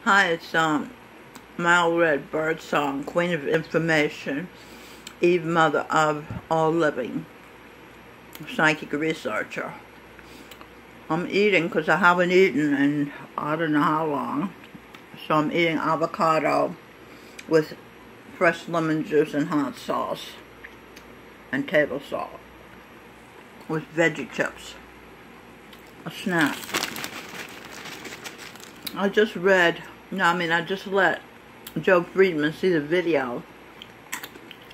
Hi, it's Mal Red Birdsong, Queen of Information, Eve, Mother of All Living, Psychic Researcher. I'm eating because I haven't eaten in I don't know how long. So I'm eating avocado with fresh lemon juice and hot sauce and table salt with veggie chips. A snack. I just let Joe Friedman see the video.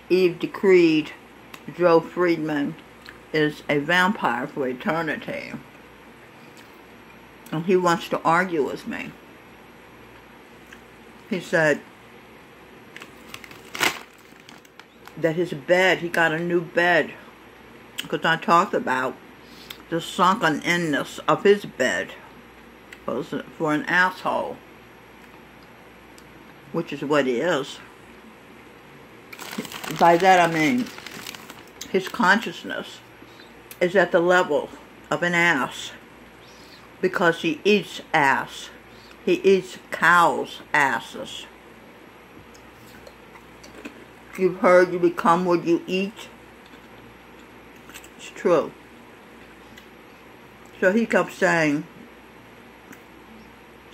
Eve decreed Joe Friedman is a vampire for eternity. And he wants to argue with me. He said that his bed, he got a new bed. Because I talked about the sunken inness of his bed was for an asshole. Which is what he is. By that I mean, his consciousness is at the level of an ass. Because he eats ass. He eats cows' asses. You've heard you become what you eat. It's true. So he kept saying,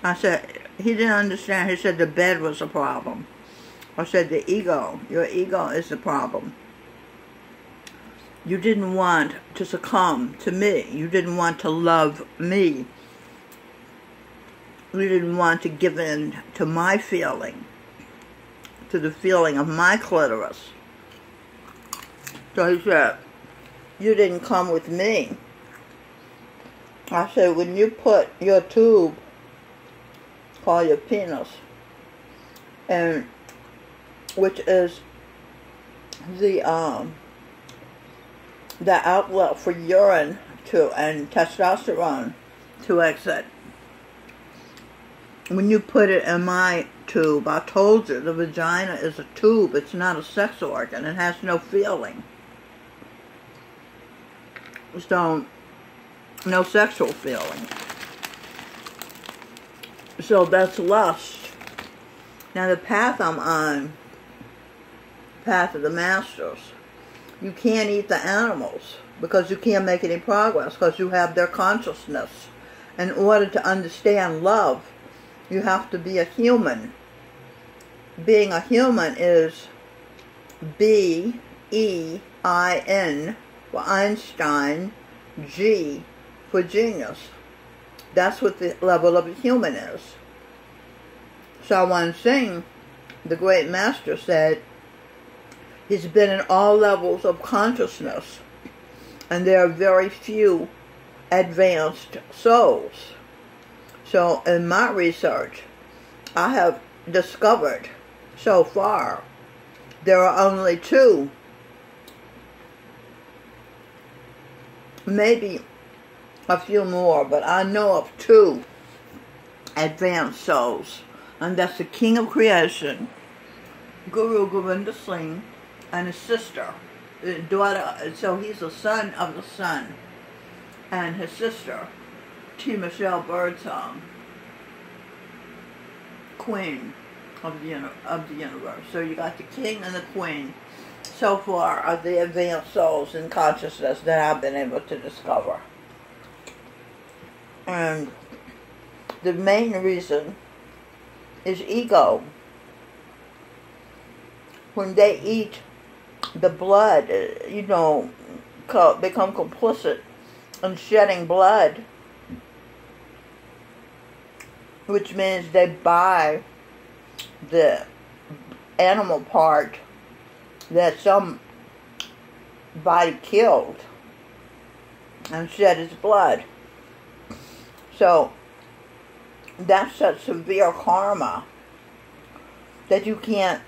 I said, he didn't understand. He said the bed was a problem. I said the ego, your ego is the problem. You didn't want to succumb to me. You didn't want to love me. You didn't want to give in to my feeling, to the feeling of my clitoris. So he said, you didn't come with me. I said, when you put your tube, called your penis, and which is the outlet for urine and testosterone to exit. When you put it in my tube, I told you the vagina is a tube. It's not a sex organ. It has no feeling. So, no sexual feeling. So that's lust. Now the path I'm on, path of the masters, you can't eat the animals because you can't make any progress because you have their consciousness. In order to understand love, you have to be a human. Being a human is B-E-I-N for Einstein, G for genius. That's what the level of a human is. Shawan Singh, the great master, said he's been in all levels of consciousness, and there are very few advanced souls. So in my research, I have discovered so far there are only two, maybe a few more, but I know of two advanced souls, and that's the King of Creation, Guru Govinda Singh, and his sister, daughter. So he's the son of the sun, and his sister, T. Michelle Birdsong, Queen of the universe. So you got the King and the Queen. So far are the advanced souls in consciousness that I've been able to discover. And the main reason is ego. When they eat the blood, become complicit in shedding blood, which means they buy the animal part that somebody killed and shed its blood. So that's such severe karma that you can't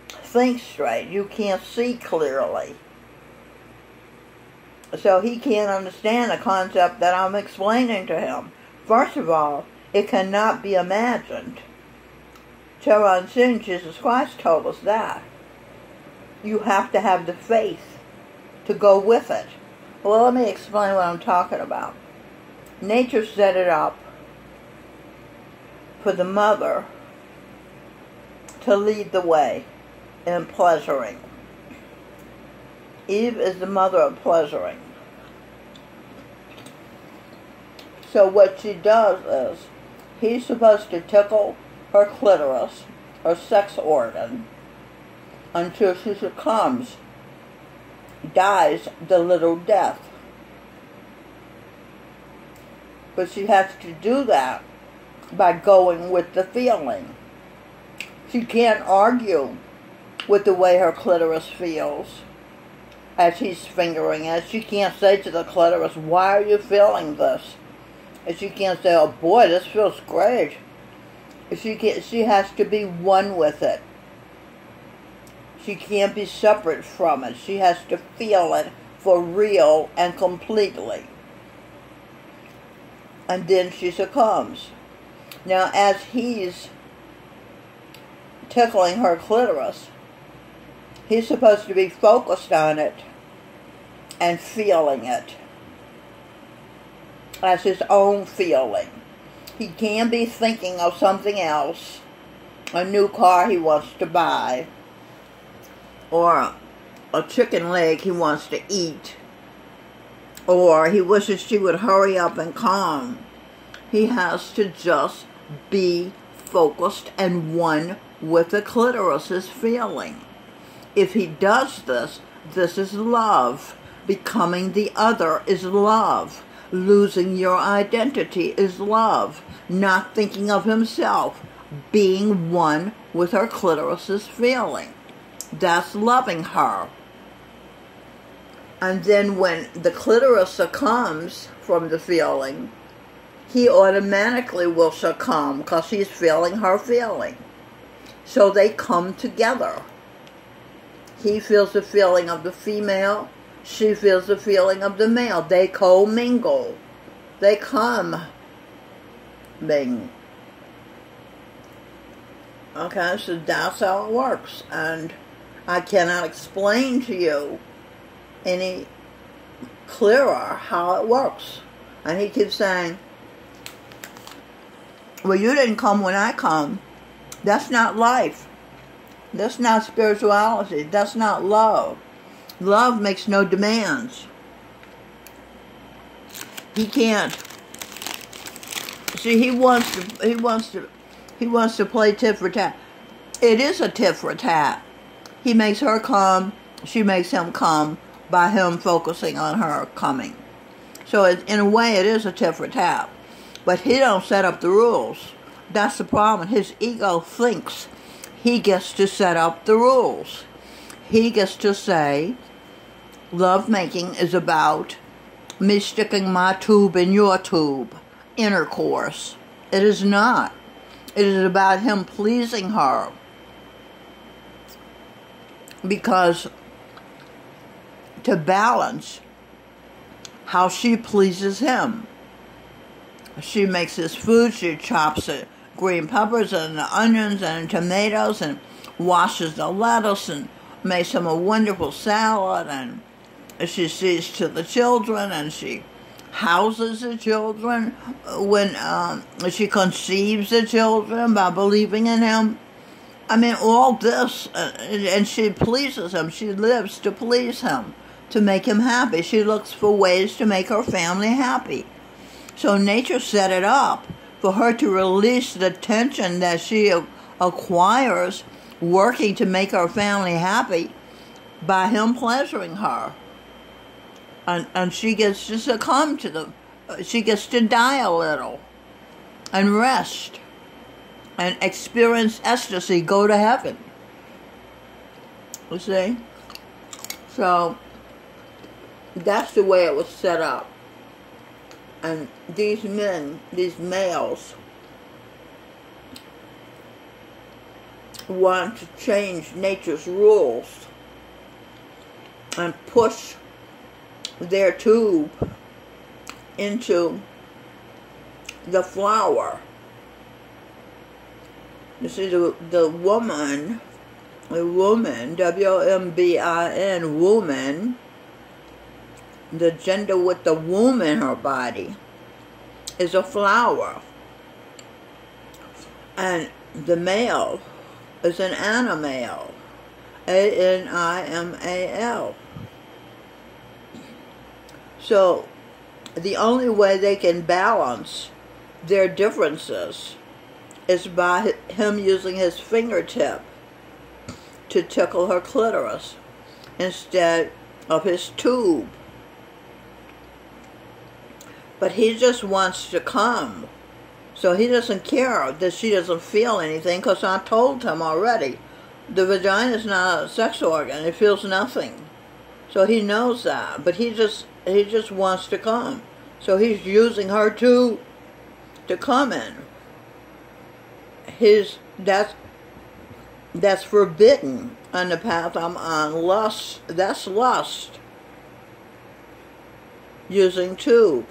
think straight. You can't see clearly. So he can't understand the concept that I'm explaining to him. First of all, it cannot be imagined. Charan Singh, Jesus Christ, told us that. You have to have the faith to go with it. Well, let me explain what I'm talking about. Nature set it up for the mother to lead the way in pleasuring. Eve is the mother of pleasuring. So what she does is, he's supposed to tickle her clitoris, her sex organ, until she succumbs, dies the little death. But she has to do that by going with the feeling. She can't argue with the way her clitoris feels as he's fingering it. She can't say to the clitoris, why are you feeling this? And she can't say, oh boy, this feels great. She has to be one with it. She can't be separate from it. She has to feel it for real and completely. And then she succumbs. Now, as he's tickling her clitoris, he's supposed to be focused on it and feeling it as his own feeling. He can be thinking of something else, a new car he wants to buy, or a chicken leg he wants to eat, or he wishes she would hurry up and come. He has to just be focused and one with the clitoris's feeling. If he does this, this is love. Becoming the other is love. Losing your identity is love. Not thinking of himself. Being one with her clitoris's feeling. That's loving her. And then when the clitoris succumbs from the feeling, he automatically will succumb because he's feeling her feeling. So they come together. He feels the feeling of the female. She feels the feeling of the male. They co-mingle. They come. Bing. Okay, so that's how it works. And I cannot explain to you any clearer how it works. And he keeps saying, well, you didn't come when I come. That's not life. That's not spirituality. That's not love. Love makes no demands. He can't. See, he wants to play tit for tat. It is a tit for tat. He makes her come. She makes him come by him focusing on her coming. So in a way, it is a tit for tat. But he don't set up the rules. That's the problem. His ego thinks he gets to set up the rules. He gets to say, lovemaking is about me sticking my tube in your tube. Intercourse. It is not. It is about him pleasing her. Because to balance how she pleases him. She makes his food, she chops the green peppers and the onions and tomatoes and washes the lettuce and makes him a wonderful salad, and she sees to the children and she houses the children when she conceives the children by believing in him. I mean, all this, and she pleases him. She lives to please him, to make him happy. She looks for ways to make her family happy. So nature set it up for her to release the tension that she acquires working to make her family happy by him pleasuring her. And she gets to succumb to she gets to die a little and rest and experience ecstasy, go to heaven. You see? So that's the way it was set up. And these men, these males, want to change nature's rules and push their tube into the flower. You see, the woman, W-O-M-B-I-N, woman, the gender with the womb in her body, is a flower. And the male is an animal. A-N-I-M-A-L. So the only way they can balance their differences is by him using his fingertip to tickle her clitoris instead of his tube. But he just wants to come. So he doesn't care that she doesn't feel anything, because I told him already, the vagina is not a sex organ. It feels nothing. So he knows that. But he just wants to come. So he's using her to come in. That's forbidden on the path I'm on. Lust, that's lust. Using tube.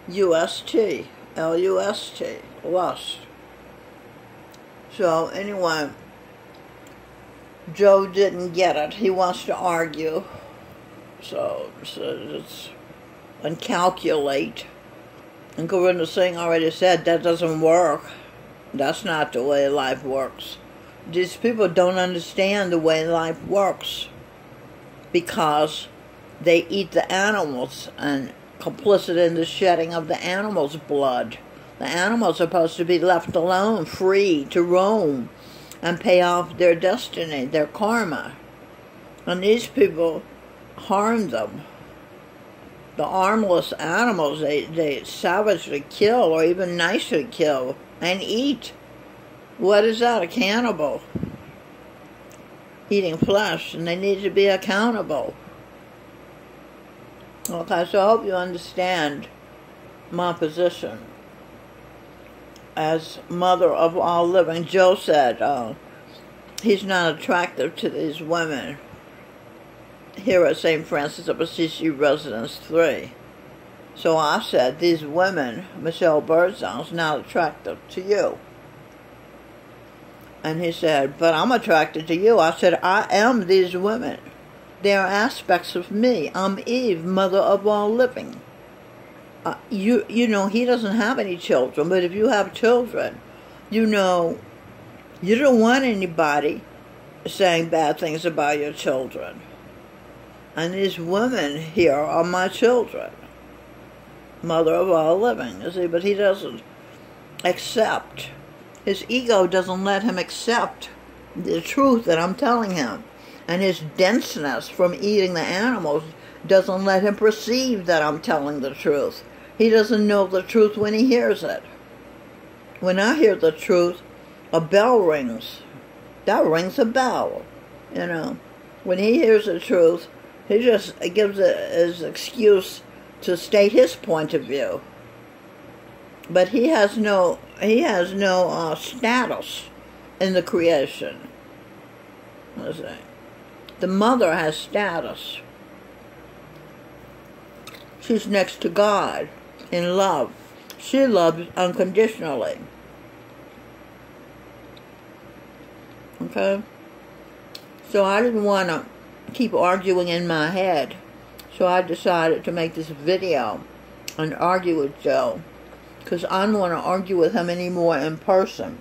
U-S-T. L-U-S-T. Lust. So anyway, Joe didn't get it. He wants to argue. So it's and calculate. And Corinna Singh already said that doesn't work. That's not the way life works. These people don't understand the way life works because they eat the animals and complicit in the shedding of the animals' blood. The animals are supposed to be left alone, free to roam and pay off their destiny, their karma. And these people harm them. The armless animals, they savagely kill, or even nicely kill, and eat. What is that? A cannibal. Eating flesh, and they need to be accountable. Okay, so I hope you understand my position. As mother of all living, Joe said he's not attractive to these women here at St. Francis of Assisi Residence 3. So I said, these women, Michelle Birdsong's not attractive to you. And he said, but I'm attracted to you. I said, I am these women. They are aspects of me. I'm Eve, mother of all living. You know, he doesn't have any children, but if you have children, you know, you don't want anybody saying bad things about your children. And these women here are my children. Mother of all living, you see, but he doesn't accept. His ego doesn't let him accept the truth that I'm telling him. And his denseness from eating the animals doesn't let him perceive that I'm telling the truth. He doesn't know the truth when he hears it. When I hear the truth, a bell rings. That rings a bell, you know. When he hears the truth, he just gives it his excuse to state his point of view. But he has no status in the creation. Let's see. The mother has status. She's next to God in love. She loves unconditionally. Okay? So I didn't want to keep arguing in my head. So I decided to make this video and argue with Joe. Because I don't want to argue with him anymore in person.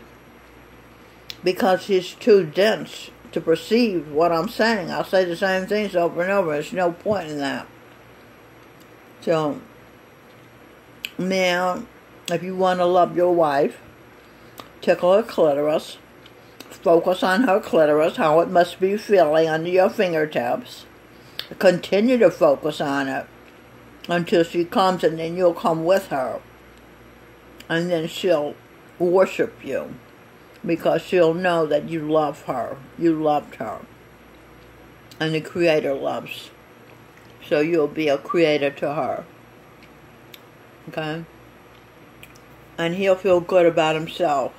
Because he's too dense to perceive what I'm saying. I'll say the same things over and over. There's no point in that. So, now, if you want to love your wife, tickle her clitoris, focus on her clitoris, how it must be feeling under your fingertips. Continue to focus on it until she comes, and then you'll come with her. And then she'll worship you because she'll know that you love her. You loved her. And the Creator loves. So you'll be a creator to her. Okay? And he'll feel good about himself.